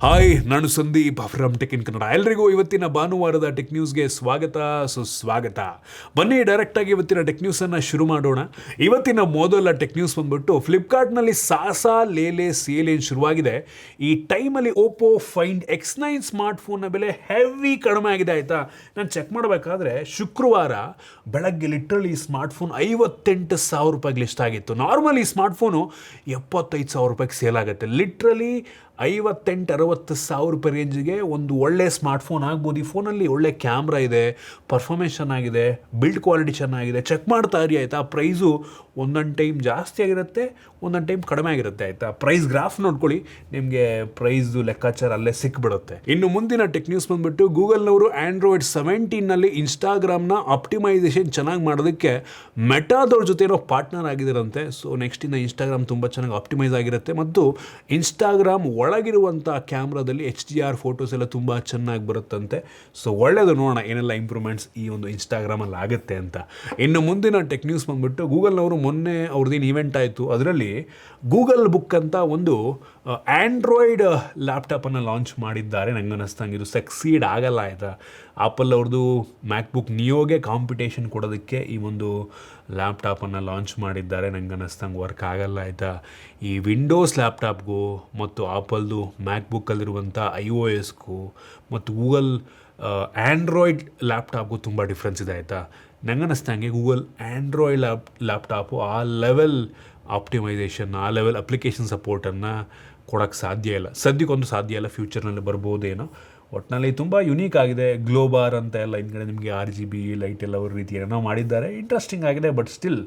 Hi, ನಾನು Sandeep from tech in Kannada. ಎಲ್ರಿಗೂ ಇವತ್ತಿನ ಭಾನುವಾರದ ಟೆಕ್ ನ್ಯೂಸ್ಗೆ ಸ್ವಾಗತ ಸುಸ್ವಾಗತ. ಬನ್ನಿ ಡೈರೆಕ್ಟಾಗಿ ಇವತ್ತಿನ ಟೆಕ್ ನ್ಯೂಸನ್ನು ಶುರು ಮಾಡೋಣ. ಇವತ್ತಿನ ಮೊದಲ ಟೆಕ್ ನ್ಯೂಸ್ ಬಂದ್ಬಿಟ್ಟು ಫ್ಲಿಪ್ಕಾರ್ಟ್ನಲ್ಲಿ ಸಾಸಾ ಲೇಲೆ ಸೇಲ್ ಏನು ಶುರುವಾಗಿದೆ. ಈ ಟೈಮಲ್ಲಿ ಓಪೋ ಫೈಂಡ್ X9 ಸ್ಮಾರ್ಟ್ಫೋನ್ನ ಬೆಲೆ ಹೆವಿ ಕಡಿಮೆ ಆಗಿದೆ ಆಯಿತಾ. ನಾನು ಚೆಕ್ ಮಾಡಬೇಕಾದ್ರೆ ಶುಕ್ರವಾರ ಬೆಳಗ್ಗೆ ಲಿಟ್ರಲಿ ಈ ಸ್ಮಾರ್ಟ್ಫೋನ್ 58,000 ರೂಪಾಯಿಗೆ ಲಿಸ್ಟ್ ಆಗಿತ್ತು. ನಾರ್ಮಲಿ ಈ ಸ್ಮಾರ್ಟ್ಫೋನು 75,000 ರೂಪಾಯಿಗೆ ಸೇಲ್ ಆಗುತ್ತೆ. ಲಿಟ್ರಲಿ 58-60,000 ರೂಪಾಯಿ ರೇಂಜಿಗೆ ಒಂದು ಒಳ್ಳೆ ಸ್ಮಾರ್ಟ್ಫೋನ್ ಆಗ್ಬೋದು. ಈ ಫೋನಲ್ಲಿ ಒಳ್ಳೆ ಕ್ಯಾಮ್ರಾ ಇದೆ, ಪರ್ಫಾರ್ಮೆನ್ಸ್ ಚೆನ್ನಾಗಿದೆ, ಬಿಲ್ಡ್ ಕ್ವಾಲಿಟಿ ಚೆನ್ನಾಗಿದೆ. ಚೆಕ್ ಮಾಡ್ತಾ ಇರಿ ಆಯಿತಾ. ಪ್ರೈಸು ಒಂದೊಂದು ಟೈಮ್ ಜಾಸ್ತಿ ಆಗಿರುತ್ತೆ, ಒಂದೊಂದು ಟೈಮ್ ಕಡಿಮೆ ಆಗಿರುತ್ತೆ ಆಯಿತಾ. ಪ್ರೈಸ್ ಗ್ರಾಫ್ ನೋಡ್ಕೊಳ್ಳಿ, ನಿಮಗೆ ಪ್ರೈಸ್ದು ಲೆಕ್ಕಾಚಾರ ಅಲ್ಲೇ ಸಿಕ್ಬಿಡುತ್ತೆ. ಇನ್ನು ಮುಂದಿನ ಟೆಕ್ ನ್ಯೂಸ್ ಬಂದುಬಿಟ್ಟು ಗೂಗಲ್ನವರು ಆ್ಯಂಡ್ರಾಯ್ಡ್ 17ನಲ್ಲಿ ಇನ್ಸ್ಟಾಗ್ರಾಮ್ನ ಆಪ್ಟಿಮೈಸೇಷನ್ ಚೆನ್ನಾಗಿ ಮಾಡೋದಕ್ಕೆ ಮೆಟಾದವ್ರ ಜೊತೆ ಏನೋ ಪಾರ್ಟ್ನರ್ ಆಗಿದ್ದಾರಂತೆ. ಸೊ ನೆಕ್ಸ್ಟಿಂದ ಇನ್ಸ್ಟಾಗ್ರಾಮ್ ತುಂಬ ಚೆನ್ನಾಗಿ ಆಪ್ಟಿಮೈಸ್ ಆಗಿರುತ್ತೆ ಮತ್ತು ಇನ್ಸ್ಟಾಗ್ರಾಮ್ ಒಳಗಿರುವಂಥ ಕ್ಯಾಮ್ರಾದಲ್ಲಿ HDR ಫೋಟೋಸ್ ಎಲ್ಲ ತುಂಬ ಚೆನ್ನಾಗಿ ಬರುತ್ತಂತೆ. ಸೊ ಒಳ್ಳೆಯದು, ನೋಡೋಣ ಏನೆಲ್ಲ ಇಂಪ್ರೂವ್ಮೆಂಟ್ಸ್ ಈ ಒಂದು ಇನ್ಸ್ಟಾಗ್ರಾಮಲ್ಲಿ ಆಗುತ್ತೆ ಅಂತ. ಇನ್ನು ಮುಂದಿನ ಟೆಕ್ ನ್ಯೂಸ್ ಬಂದುಬಿಟ್ಟು ಗೂಗಲ್ನವರು ಮೊನ್ನೆ ಅವ್ರದ್ದೇನು ಇವೆಂಟ್ ಆಯಿತು, ಅದರಲ್ಲಿ ಗೂಗಲ್ ಬುಕ್ ಅಂತ ಒಂದು ಆ್ಯಂಡ್ರಾಯ್ಡ್ ಲ್ಯಾಪ್ಟಾಪನ್ನು ಲಾಂಚ್ ಮಾಡಿದ್ದಾರೆ. ನಂಗೆ ಅನ್ನಿಸ್ತಂಗೆ ಇದು ಸಕ್ಸೀಡ್ ಆಗಲ್ಲ ಆಯಿತಾ. ಆಪಲ್ ಅವ್ರದ್ದು ಮ್ಯಾಕ್ಬುಕ್ ನಿಯೋಗೆ ಕಾಂಪಿಟೇಷನ್ ಕೊಡೋದಕ್ಕೆ ಈ ಒಂದು ಲ್ಯಾಪ್ಟಾಪನ್ನು ಲಾಂಚ್ ಮಾಡಿದ್ದಾರೆ. ನಂಗೆ ಅನ್ನಿಸ್ತಂಗೆ ವರ್ಕ್ ಆಗಲ್ಲ ಆಯಿತಾ. ಈ ವಿಂಡೋಸ್ ಲ್ಯಾಪ್ಟಾಪ್ಗೂ ಮತ್ತು ಆಪಲ್ದು ಮ್ಯಾಕ್ಬುಕ್ಕಲ್ಲಿರುವಂಥ iOSಗೂ ಮತ್ತು ಗೂಗಲ್ ಆ್ಯಂಡ್ರಾಯ್ಡ್ ಲ್ಯಾಪ್ಟಾಪ್ಗೂ ತುಂಬ ಡಿಫ್ರೆನ್ಸ್ ಇದೆ ಆಯಿತಾ. ನಂಗೆ ಅನ್ನಿಸ್ತಂಗೆ ಗೂಗಲ್ ಆ್ಯಂಡ್ರಾಯ್ಡ್ ಲ್ಯಾಪ್ಟಾಪು ಆ ಲೆವೆಲ್ ಆಪ್ಟಿಮೈಸೇಷನ್, ಆ ಲೆವೆಲ್ ಅಪ್ಲಿಕೇಶನ್ ಸಪೋರ್ಟನ್ನು ಕೊಡೋಕ್ಕೆ ಸಾಧ್ಯ ಇಲ್ಲ. ಸದ್ಯಕ್ಕೊಂದು ಸಾಧ್ಯ ಇಲ್ಲ, ಫ್ಯೂಚರ್ನಲ್ಲಿ ಬರ್ಬೋದೇನೋ. ಒಟ್ಟಿನಲ್ಲಿ ತುಂಬ ಯುನೀಕ್ ಆಗಿದೆ. ಗ್ಲೋಬಾರ್ ಅಂತ ಎಲ್ಲ ಹಿಂದ್ಗಡೆ ನಿಮಗೆ RGB ಲೈಟ್ ಎಲ್ಲ ಅವ್ರ ರೀತಿ ಏನೋ ಮಾಡಿದ್ದಾರೆ. ಇಂಟ್ರೆಸ್ಟಿಂಗ್ ಆಗಿದೆ, ಬಟ್ ಸ್ಟಿಲ್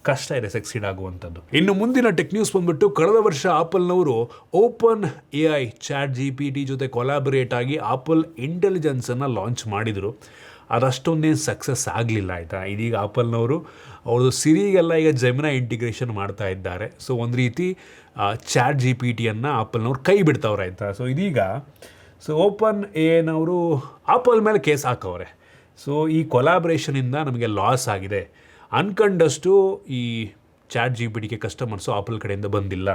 ಕಷ್ಟ ಇದೆ ಸಕ್ಸೀಡ್ ಆಗುವಂಥದ್ದು. ಇನ್ನು ಮುಂದಿನ ಟೆಕ್ ನ್ಯೂಸ್ ಬಂದುಬಿಟ್ಟು ಕಳೆದ ವರ್ಷ ಆಪಲ್ನವರು ಓಪನ್ AI ChatGPT ಜೊತೆ ಕೊಲಾಬರೇಟ್ ಆಗಿ ಆಪಲ್ ಇಂಟೆಲಿಜೆನ್ಸನ್ನು ಲಾಂಚ್ ಮಾಡಿದರು. ಅದಷ್ಟೊಂದೇನು ಸಕ್ಸಸ್ ಆಗಲಿಲ್ಲ ಆಯಿತಾ. ಇದೀಗ ಆಪಲ್ನವರು ಅವ್ರದ್ದು ಸಿರಿಗೆಲ್ಲ ಈಗ ಜೆಮಿನೈ ಇಂಟಿಗ್ರೇಷನ್ ಮಾಡ್ತಾ ಇದ್ದಾರೆ. ಸೊ ಒಂದು ರೀತಿ ChatGPTಯನ್ನು ಆಪಲ್ನವ್ರು ಕೈ ಬಿಡ್ತಾವ್ರೆ ಆಯಿತಾ. ಸೊ ಇದೀಗ ಓಪನ್ AIನವರು ಆಪಲ್ ಮೇಲೆ ಕೇಸ್ ಹಾಕವ್ರೆ. ಸೊ ಈ ಕೊಲಾಬ್ರೇಷನಿಂದ ನಮಗೆ ಲಾಸ್ ಆಗಿದೆ, ಅನ್ಕಂಡಷ್ಟು ಈ ChatGPTಗೆ ಕಸ್ಟಮರ್ಸು ಆಪಲ್ ಕಡೆಯಿಂದ ಬಂದಿಲ್ಲ,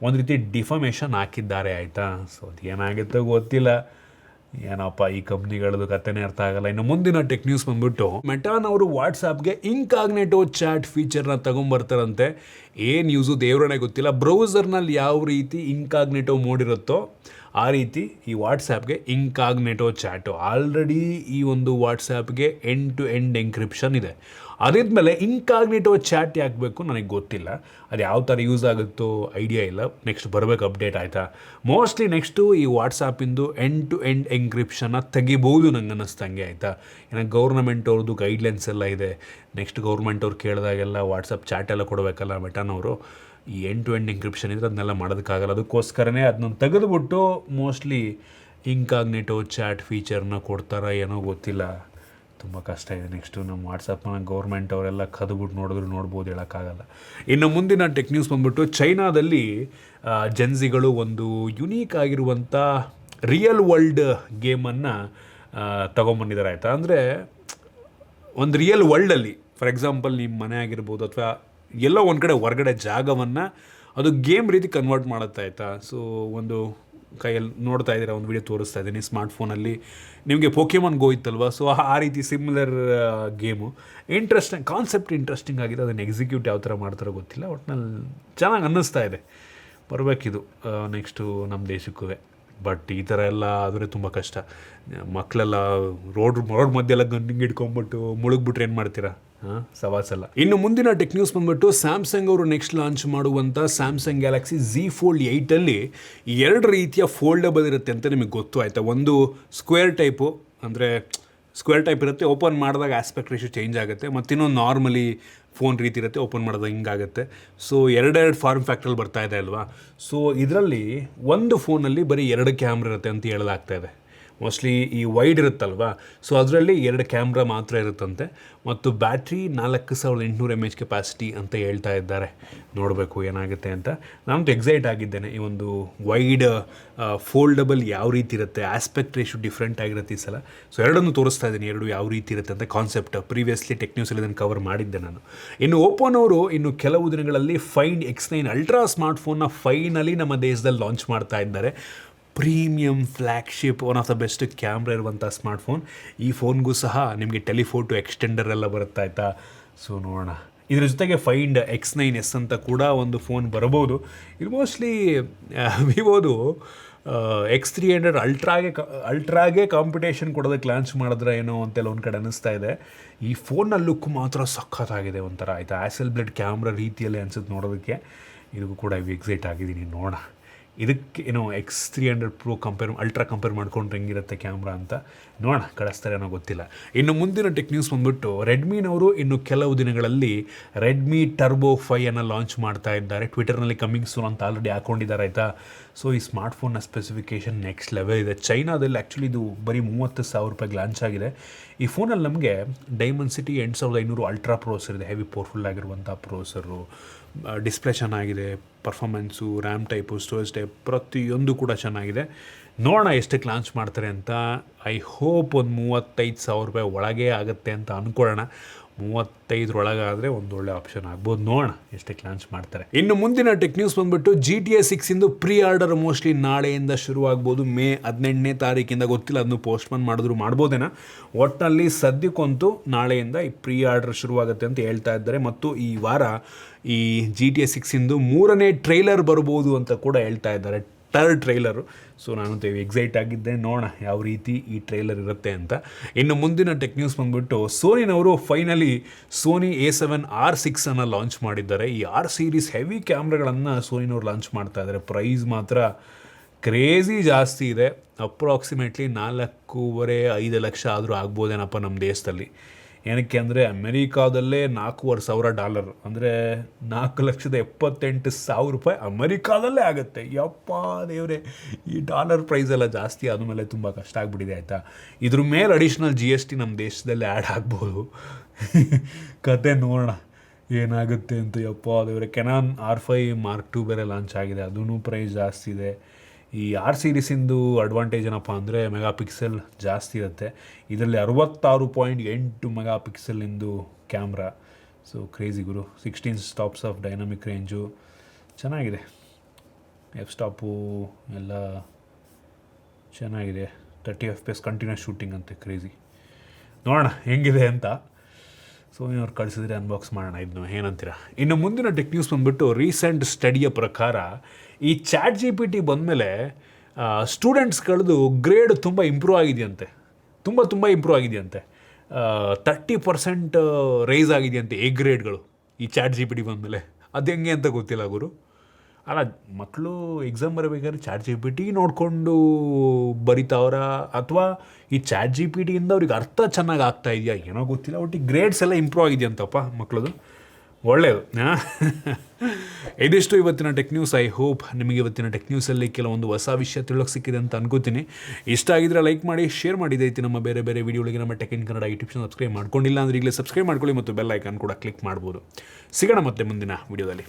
ಒಂದು ರೀತಿ ಡಿಫಮೇಷನ್ ಹಾಕಿದ್ದಾರೆ ಆಯಿತಾ. ಸೊ ಅದು ಏನಾಗುತ್ತೋ ಗೊತ್ತಿಲ್ಲ, ಏನಪ್ಪ ಈ ಕಂಪ್ನಿಗಳದ್ದು ಕಥೆನೇ ಅರ್ಥ ಆಗಲ್ಲ. ಇನ್ನು ಮುಂದಿನ ಟೆಕ್ ನ್ಯೂಸ್ ಬಂದ್ಬಿಟ್ಟು ಮೆಟಾನವರು ವಾಟ್ಸಾಪ್ಗೆ ಇನ್ಕಾಗ್ನೇಟೋ ಚಾಟ್ ಫೀಚರ್ನ ತಗೊಂಬರ್ತಾರಂತೆ. ಏನು ಯೂಸು ದೇವರೇ ಗೊತ್ತಿಲ್ಲ. ಬ್ರೌಸರ್ನಲ್ಲಿ ಯಾವ ರೀತಿ ಇನ್ಕಾಗ್ನೇಟೋ ಮೋಡ್ ಇರುತ್ತೋ ಆ ರೀತಿ ಈ ವಾಟ್ಸಾಪ್ಗೆ ಇನ್ಕಾಗ್ನೇಟೋ ಚಾಟು. ಆಲ್ರೆಡಿ ಈ ಒಂದು ವಾಟ್ಸಾಪ್ಗೆ ಎಂಡ್ ಟು ಎಂಡ್ ಎನ್ಕ್ರಿಪ್ಷನ್ ಇದೆ. ಅದಾದ್ಮೇಲೆ ಇನ್ಕಾಗ್ನೇಟೋ ಚಾಟ್ ಯಾಕೆ ಬೇಕು ನನಗೆ ಗೊತ್ತಿಲ್ಲ. ಅದು ಯಾವ ಥರ ಯೂಸ್ ಆಗುತ್ತೋ ಐಡಿಯಾ ಇಲ್ಲ. ನೆಕ್ಸ್ಟ್ ಬರಬೇಕು ಅಪ್ಡೇಟ್ ಆಯಿತಾ. ಮೋಸ್ಟ್ಲಿ ನೆಕ್ಸ್ಟು ಈ ವಾಟ್ಸಾಪಿಂದು ಎಂಡ್ ಟು ಎಂಡ್ ಎನ್ಕ್ರಿಪ್ಷನ್ನ ತೆಗಿಬೋದು ನಂಗೆ ಅನ್ನಿಸ್ತಂಗೆ ಆಯಿತಾ. ಏನಾಗ ಗೌರ್ಮೆಂಟ್ ಅವ್ರದ್ದು ಗೈಡ್ಲೈನ್ಸ್ ಎಲ್ಲ ಇದೆ. ನೆಕ್ಸ್ಟ್ ಗೌರ್ಮೆಂಟ್ ಅವ್ರು ಕೇಳಿದಾಗೆಲ್ಲ ವಾಟ್ಸಪ್ ಚಾಟ್ ಎಲ್ಲ ಕೊಡಬೇಕಲ್ಲ ಮೆಟಾನವರು. ಈ ಎಂಡ್ ಟು ಎಂಡ್ ಎನ್ಕ್ರಿಪ್ಷನ್ ಇದ್ರೆ ಅದನ್ನೆಲ್ಲ ಮಾಡೋದಕ್ಕಾಗಲ್ಲ. ಅದಕ್ಕೋಸ್ಕರನೇ ಅದನ್ನ ತೆಗೆದುಬಿಟ್ಟು ಮೋಸ್ಟ್ಲಿ ಇನ್ಕಾಗ್ನೇಟೋ ಚಾಟ್ ಫೀಚರ್ನ ಕೊಡ್ತಾರ ಏನೋ ಗೊತ್ತಿಲ್ಲ. ತುಂಬ ಕಷ್ಟ ಇದೆ. ನೆಕ್ಸ್ಟು ನಮ್ಮ ವಾಟ್ಸಪ್ನ ಗೌರ್ಮೆಂಟ್ ಅವರೆಲ್ಲ ಕದ್ಬಿಟ್ಟು ನೋಡ್ಬೋದು, ಹೇಳೋಕ್ಕಾಗಲ್ಲ. ಇನ್ನು ಮುಂದಿನ ಟೆಕ್ ನ್ಯೂಸ್ ಬಂದ್ಬಿಟ್ಟು ಚೈನಾದಲ್ಲಿ ಜೆನ್ಸಿಗಳು ಒಂದು ಯುನೀಕ್ ಆಗಿರುವಂಥ ರಿಯಲ್ ವರ್ಲ್ಡ್ ಗೇಮನ್ನು ತೊಗೊಂಬಂದಿದ್ದಾರೆ ಆಯಿತಾ. ಅಂದರೆ ಒಂದು ರಿಯಲ್ ವರ್ಲ್ಡಲ್ಲಿ ಫಾರ್ ಎಕ್ಸಾಂಪಲ್ ನಿಮ್ಮ ಮನೆ ಆಗಿರ್ಬೋದು ಅಥವಾ ಎಲ್ಲೋ ಒಂದು ಕಡೆ ಹೊರಗಡೆ ಜಾಗವನ್ನು ಅದು ಗೇಮ್ ರೀತಿ ಕನ್ವರ್ಟ್ ಮಾಡುತ್ತೆ ಆಯಿತಾ. ಸೊ ಒಂದು ಕೈಯಲ್ಲಿ ನೋಡ್ತಾ ಇದ್ದೀರಾ, ಒಂದು ವಿಡಿಯೋ ತೋರಿಸ್ತಾ ಇದ್ದೀನಿ ಸ್ಮಾರ್ಟ್ಫೋನಲ್ಲಿ. ನಿಮಗೆ ಪೋಕೆಮಾನ್ ಗೋ ಇತ್ತಲ್ವ, ಸೊ ಆ ರೀತಿ ಸಿಮಿಲರ್ ಗೇಮು. ಕಾನ್ಸೆಪ್ಟ್ ಇಂಟ್ರೆಸ್ಟಿಂಗ್ ಆಗಿದೆ. ಅದನ್ನು ಎಕ್ಸಿಕ್ಯೂಟ್ ಯಾವ ಥರ ಮಾಡ್ತಾರೋ ಗೊತ್ತಿಲ್ಲ. ಒಟ್ಟಿನಲ್ಲಿ ಚೆನ್ನಾಗಿ ಅನ್ನಿಸ್ತಾ ಇದೆ. ಬರಬೇಕಿದು ನೆಕ್ಸ್ಟು ನಮ್ಮ ದೇಶಕ್ಕೂ. ಬಟ್ ಈ ಥರ ಎಲ್ಲ ಆದರೆ ತುಂಬ ಕಷ್ಟ. ಮಕ್ಕಳೆಲ್ಲ ರೋಡ್ ಮಧ್ಯೆ ಎಲ್ಲ ಗನ್ನಿಂಗ್ ಇಟ್ಕೊಂಡ್ಬಿಟ್ಟು ಮುಳುಗ್ಬಿಟ್ರೆ ಏನು ಮಾಡ್ತೀರಾ? ಸವಾಸಲ್ಲ. ಇನ್ನು ಮುಂದಿನ ಟೆಕ್ ನ್ಯೂಸ್ ಬಂದ್ಬಿಟ್ಟು ಸ್ಯಾಮ್ಸಂಗ್ ಅವರು ನೆಕ್ಸ್ಟ್ ಲಾಂಚ್ ಮಾಡುವಂಥ ಸ್ಯಾಮ್ಸಂಗ್ ಗ್ಯಾಲಕ್ಸಿ Z Fold 8ಅಲ್ಲಿ 2 ರೀತಿಯ ಫೋಲ್ಡಬಲ್ ಇರುತ್ತೆ ಅಂತ ನಿಮಗೆ ಗೊತ್ತು ಆಯಿತಾ. ಒಂದು ಸ್ಕ್ವೇರ್ ಟೈಪು, ಅಂದರೆ ಸ್ಕ್ವೇರ್ ಟೈಪ್ ಇರುತ್ತೆ, ಓಪನ್ ಮಾಡಿದಾಗ ಆಸ್ಪೆಕ್ಟ್ ರೇಷಿಯೋ ಚೇಂಜ್ ಆಗುತ್ತೆ. ಮತ್ತಿನ್ನೊಂದು ನಾರ್ಮಲಿ ಫೋನ್ ರೀತಿ ಇರುತ್ತೆ, ಓಪನ್ ಮಾಡಿದಾಗ ಹಿಂಗಾಗುತ್ತೆ. ಸೊ 2 ಫಾರ್ಮ್ ಫ್ಯಾಕ್ಟ್ರಲ್ಲಿ ಬರ್ತಾ ಇದೆ ಅಲ್ವಾ. ಸೊ ಇದರಲ್ಲಿ ಒಂದು ಫೋನಲ್ಲಿ ಬರೀ 2 ಕ್ಯಾಮ್ರಾ ಇರುತ್ತೆ ಅಂತ ಹೇಳಲಾಗ್ತಾ ಇದೆ. ಮೋಸ್ಟ್ಲಿ ಈ ವೈಡ್ ಇರುತ್ತಲ್ವ, ಸೊ ಅದರಲ್ಲಿ 2 ಕ್ಯಾಮ್ರಾ ಮಾತ್ರ ಇರುತ್ತಂತೆ ಮತ್ತು ಬ್ಯಾಟ್ರಿ 4800 mAh ಕೆಪಾಸಿಟಿ ಅಂತ ಹೇಳ್ತಾ ಇದ್ದಾರೆ. ನೋಡಬೇಕು ಏನಾಗುತ್ತೆ ಅಂತ. ನಾನಂತೂ ಎಕ್ಸೈಟ್ ಆಗಿದ್ದೇನೆ. ಈ ಒಂದು ವೈಡ್ ಫೋಲ್ಡಬಲ್ ಯಾವ ರೀತಿ ಇರುತ್ತೆ, ಆಸ್ಪೆಕ್ಟ್ ರೇಷಿಯೋ ಡಿಫ್ರೆಂಟ್ ಆಗಿರುತ್ತೆ ಈ ಸಲ. ಸೊ ಎರಡನ್ನು ತೋರಿಸ್ತಾ ಇದ್ದೀನಿ, 2 ಯಾವ ರೀತಿ ಇರುತ್ತೆ ಅಂತ ಕಾನ್ಸೆಪ್ಟ್. ಪ್ರೀವಿಯಸ್ಲಿ ಟೆಕ್ ನ್ಯೂಸಲ್ಲಿ ಇದನ್ನು ಕವರ್ ಮಾಡಿದ್ದೆ ನಾನು. ಇನ್ನು ಓಪೋನವರು ಇನ್ನು ಕೆಲವು ದಿನಗಳಲ್ಲಿ ಫೈಂಡ್ X9 ಅಲ್ಟ್ರಾ ಸ್ಮಾರ್ಟ್ಫೋನ್ನ ಫೈನಲಿ ನಮ್ಮ ದೇಶದಲ್ಲಿ ಲಾಂಚ್ ಮಾಡ್ತಾ ಇದ್ದಾರೆ. Premium flagship one of the best camera ಇರುವಂಥ ಸ್ಮಾರ್ಟ್ಫೋನ್. ಈ ಫೋನ್ಗೂ ಸಹ ನಿಮಗೆ ಟೆಲಿಫೋಟೋ ಎಕ್ಸ್ಟೆಂಡರ್ ಎಲ್ಲ ಬರುತ್ತೆ ಆಯಿತಾ. ಸೊ ನೋಡೋಣ, ಇದ್ರ ಜೊತೆಗೆ ಫೈಂಡ್ X9s ಅಂತ ಕೂಡ ಒಂದು ಫೋನ್ ಬರಬಹುದು. ಇದು ಮೋಸ್ಟ್ಲಿ ವಿವೋದು X300 ಅಲ್ಟ್ರಾಗೆ ಕಾಂಪಿಟೇಷನ್ ಕೊಡೋದಕ್ಕೆ ಲಾಂಚ್ ಮಾಡಿದ್ರೆ ಏನೋ ಅಂತೆಲ್ಲ ಒಂದು ಕಡೆ ಅನ್ನಿಸ್ತಾ ಇದೆ. ಈ ಫೋನ್ನ ಲುಕ್ ಮಾತ್ರ ಸಖತ್ತಾಗಿದೆ ಒಂಥರ ಆಯಿತಾ, ಆ್ಯಸಲ್ ಬ್ಲಡ್ ಕ್ಯಾಮ್ರಾ ರೀತಿಯಲ್ಲಿ ಅನ್ಸುತ್ತೆ ನೋಡೋದಕ್ಕೆ. ಇದಕ್ಕೂ ಕೂಡ ಎಕ್ಸೈಟ್ ಆಗಿದ್ದೀನಿ, ನೋಡೋಣ ಇದಕ್ಕೆ ಏನೋ X300 Pro ಅಲ್ಟ್ರಾ ಕಂಪೇರ್ ಮಾಡ್ಕೊಂಡ್ರೆ ಹೆಂಗಿರುತ್ತೆ ಕ್ಯಾಮ್ರಾ ಅಂತ. ನೋಡೋಣ ಕಳಿಸ್ತಾರೆ ಅನ್ನೋ ಗೊತ್ತಿಲ್ಲ. ಇನ್ನು ಮುಂದಿನ ಟೆಕ್ ನ್ಯೂಸ್ ಬಂದುಬಿಟ್ಟು ರೆಡ್ಮಿನವರು ಇನ್ನು ಕೆಲವು ದಿನಗಳಲ್ಲಿ ರೆಡ್ಮಿ ಟರ್ಬೋ 5 ಲಾಂಚ್ ಮಾಡ್ತಾ ಇದ್ದಾರೆ. ಟ್ವಿಟರ್ನಲ್ಲಿ ಕಮ್ಮಿಂಗ್ ಸೂನ್ ಅಂತ ಆಲ್ರೆಡಿ ಹಾಕ್ಕೊಂಡಿದ್ದಾರೆ ಆಯಿತಾ. ಸೊ ಈ ಸ್ಮಾರ್ಟ್ಫೋನ್ನ ಸ್ಪೆಸಿಫಿಕೇಷನ್ ನೆಕ್ಸ್ಟ್ ಲೆವೆಲ್ ಇದೆ. ಚೈನಾದಲ್ಲಿ ಆ್ಯಕ್ಚುಲಿ ಇದು ಬರೀ 30,000 ರೂಪಾಯಿಗೆ ಲಾಂಚ್ ಆಗಿದೆ. ಈ ಫೋನಲ್ಲಿ ನಮಗೆ ಡೈಮಂಡ್ 8500 ಅಲ್ಟ್ರಾ ಪ್ರೋಸರ್ ಇದೆ, ಹೆವಿ ಪವರ್ಫುಲ್ ಆಗಿರುವಂಥ ಪ್ರೋಸರು. ಡಿಸ್ಪ್ಲೇ ಚೆನ್ನಾಗಿದೆ, performance, RAM type, storage type ಪ್ರತಿಯೊಂದು ಕೂಡ ಚೆನ್ನಾಗಿದೆ. ನೋಡೋಣ ಎಷ್ಟಕ್ಕೆ ಲಾಂಚ್ ಮಾಡ್ತಾರೆ ಅಂತ. ಐ ಹೋಪ್ ಒಂದು 35,000 ರೂಪಾಯಿ ಒಳಗೆ ಆಗುತ್ತೆ ಅಂತ ಅಂದ್ಕೊಳ್ಳೋಣ. 35 ಒಂದು ಒಳ್ಳೆ ಆಪ್ಷನ್ ಆಗ್ಬೋದು. ನೋಡೋಣ ಎಷ್ಟಕ್ಕೆ ಲಾಂಚ್ ಮಾಡ್ತಾರೆ. ಇನ್ನು ಮುಂದಿನ ಟೆಕ್ ನ್ಯೂಸ್ ಬಂದುಬಿಟ್ಟು GTA 6 ಪ್ರೀ ಆರ್ಡರ್ ಮೋಸ್ಟ್ಲಿ ನಾಳೆಯಿಂದ ಶುರುವಾಗ್ಬೋದು. ಮೇ 18ನೇ ತಾರೀಕಿಂದ ಗೊತ್ತಿಲ್ಲ, ಅದನ್ನು ಪೋಸ್ಟ್ಪೋನ್ ಮಾಡಿದ್ರು ಮಾಡ್ಬೋದೇನೋ. ಒಟ್ಟಿನಲ್ಲಿ ಸದ್ಯಕ್ಕಂತೂ ನಾಳೆಯಿಂದ ಈ ಪ್ರೀ ಆರ್ಡರ್ ಶುರುವಾಗುತ್ತೆ ಅಂತ ಹೇಳ್ತಾ ಇದ್ದಾರೆ. ಮತ್ತು ಈ ವಾರ ಈ GTA 6 3ನೇ ಟ್ರೈಲರ್ ಬರ್ಬೋದು ಅಂತ ಕೂಡ ಹೇಳ್ತಾ ಇದ್ದಾರೆ, ಥರ್ಡ್ ಟ್ರೈಲರು. ಸೊ ನಾನಂತೂ ಎಕ್ಸೈಟ್ ಆಗಿದ್ದೆ, ನೋಡೋಣ ಯಾವ ರೀತಿ ಈ ಟ್ರೈಲರ್ ಇರುತ್ತೆ ಅಂತ. ಇನ್ನು ಮುಂದಿನ ಟೆಕ್ ನ್ಯೂಸ್ ಬಂದುಬಿಟ್ಟು ಸೋನಿನವರು ಫೈನಲಿ ಸೋನಿ A7R6 ಲಾಂಚ್ ಮಾಡಿದ್ದಾರೆ. ಈ R ಸೀರೀಸ್ ಹೆವಿ ಕ್ಯಾಮ್ರಾಗಳನ್ನು ಸೋನಿನವರು ಲಾಂಚ್ ಮಾಡ್ತಾ ಇದ್ದಾರೆ. ಪ್ರೈಸ್ ಮಾತ್ರ ಕ್ರೇಜಿ ಜಾಸ್ತಿ ಇದೆ. ಅಪ್ರಾಕ್ಸಿಮೇಟ್ಲಿ 4.5 ಲಕ್ಷ ಆದರೂ ಆಗ್ಬೋದೇನಪ್ಪ ನಮ್ಮ ದೇಶದಲ್ಲಿ. ಏನಕ್ಕೆ ಅಂದರೆ ಅಮೆರಿಕಾದಲ್ಲೇ $4,500 ಅಂದರೆ 4,78,000 ರೂಪಾಯಿ ಅಮೆರಿಕಾದಲ್ಲೇ ಆಗುತ್ತೆ. ಯಪ್ಪ ದೇವ್ರೆ, ಈ ಡಾಲರ್ ಪ್ರೈಸ್ ಎಲ್ಲ ಜಾಸ್ತಿ ಆದಮೇಲೆ ತುಂಬ ಕಷ್ಟ ಆಗಿಬಿಟ್ಟಿದೆ ಆಯಿತಾ. ಇದ್ರ ಮೇಲೆ ಅಡಿಷ್ನಲ್ GST ನಮ್ಮ ದೇಶದಲ್ಲಿ ಆ್ಯಡ್ ಆಗ್ಬೋದು. ಕತೆ ನೋಡೋಣ ಏನಾಗುತ್ತೆ ಅಂತ. ಯಪ್ಪ ದೇವ್ರೆ, ಕೆನಾನ್ R5 Mark II ಬೇರೆ ಲಾಂಚ್ ಆಗಿದೆ, ಅದೂ ಪ್ರೈಸ್ ಜಾಸ್ತಿ ಇದೆ. ಈ R ಸೀರೀಸಿಂದು ಅಡ್ವಾಂಟೇಜ್ ಏನಪ್ಪ ಅಂದರೆ ಮೆಗಾಪಿಕ್ಸೆಲ್ ಜಾಸ್ತಿ ಇರುತ್ತೆ. ಇದರಲ್ಲಿ 66.8 ಮೆಗಾಪಿಕ್ಸೆಲಿಂದು ಕ್ಯಾಮ್ರಾ. ಸೊ ಕ್ರೇಜಿ ಗುರು. 16 ಸ್ಟಾಪ್ಸ್ ಆಫ್ ಡೈನಾಮಿಕ್ ರೇಂಜು ಚೆನ್ನಾಗಿದೆ. ಸ್ಟಾಪು ಎಲ್ಲ ಚೆನ್ನಾಗಿದೆ. 30 FPS ಕಂಟಿನ್ಯೂಸ್ ಶೂಟಿಂಗ್ ಅಂತೆ, ಕ್ರೇಜಿ. ನೋಡೋಣ ಹೆಂಗಿದೆ ಅಂತ. ಸೊ ಅವ್ರು ಕಳಿಸಿದ್ರೆ ಅನ್ಬಾಕ್ಸ್ ಮಾಡೋಣ, ಇದನ್ನು ಏನಂತೀರ. ಇನ್ನು ಮುಂದಿನ ಟೆಕ್ ನ್ಯೂಸ್ ಬಂದುಬಿಟ್ಟು ರೀಸೆಂಟ್ ಸ್ಟಡಿಯ ಪ್ರಕಾರ ಈ ChatGPT ಬಂದಮೇಲೆ ಸ್ಟೂಡೆಂಟ್ಸ್ಗಳದ್ದು ಗ್ರೇಡ್ ತುಂಬ ಇಂಪ್ರೂವ್ ಆಗಿದೆಯಂತೆ. ತುಂಬ ಇಂಪ್ರೂವ್ ಆಗಿದೆಯಂತೆ. 30% ರೈಸ್ ಆಗಿದೆಯಂತೆ ಎ ಗ್ರೇಡ್ಗಳು ಈ ChatGPT ಬಂದಮೇಲೆ. ಅದು ಹೆಂಗೆ ಅಂತ ಗೊತ್ತಿಲ್ಲ ಗುರು. ಅಲ್ಲ, ಮಕ್ಕಳು ಎಕ್ಸಾಮ್ ಬರಬೇಕಾದ್ರೆ ChatGPT ನೋಡಿಕೊಂಡು ಬರಿತಾವ್ರ ಅಥವಾ ಈ ChatGPTಯಿಂದ ಅವ್ರಿಗೆ ಅರ್ಥ ಚೆನ್ನಾಗಿ ಆಗ್ತಾ ಇದೆಯಾ ಏನೋ ಗೊತ್ತಿಲ್ಲ. ಒಟ್ಟಿಗೆ ಗ್ರೇಡ್ಸ್ ಎಲ್ಲ ಇಂಪ್ರೂವ್ ಆಗಿದೆಯಂತಪ್ಪ ಮಕ್ಕಳದು. ಒಳ್ಳೆಯದು. ಇದಿಷ್ಟು ಇವತ್ತಿನ ಟೆಕ್ ನ್ಯೂಸ್. ಐ ಹೋಪ್ ನಿಮಗೆ ಇವತ್ತಿನ ಟೆಕ್ ನ್ಯೂಸಲ್ಲಿ ಕೆಲವೊಂದು ಹೊಸ ವಿಷಯ ತಿಳೋಕ್ಕೆ ಸಿಕ್ಕಿದೆ ಅಂತ ಅನ್ಕೋತೀನಿ. ಇಷ್ಟ ಆಗಿದ್ರೆ ಲೈಕ್ ಮಾಡಿ, ಶೇರ್ ಮಾಡಿದೈತಿ. ನಮ್ಮ ಬೇರೆ ವಿಡಿಯೋಗಳಿಗೆ ನಮ್ಮ tech in Kannada YouTube channel subscribe ಮಾಡ್ಕೊಂಡಿಲ್ಲ ಅಂದರೆ ಈಗಲೇ ಸಬ್ಸ್ಕ್ರೈಬ್ ಮಾಡ್ಕೊಳ್ಳಿ ಮತ್ತು ಬೆಲ್ ಐಕಾನ್ ಕೂಡ ಕ್ಲಿಕ್ ಮಾಡ್ಬೋದು. ಸಿಗೋಣ ಮತ್ತೆ ಮುಂದಿನ ವಿಡಿಯೋದಲ್ಲಿ.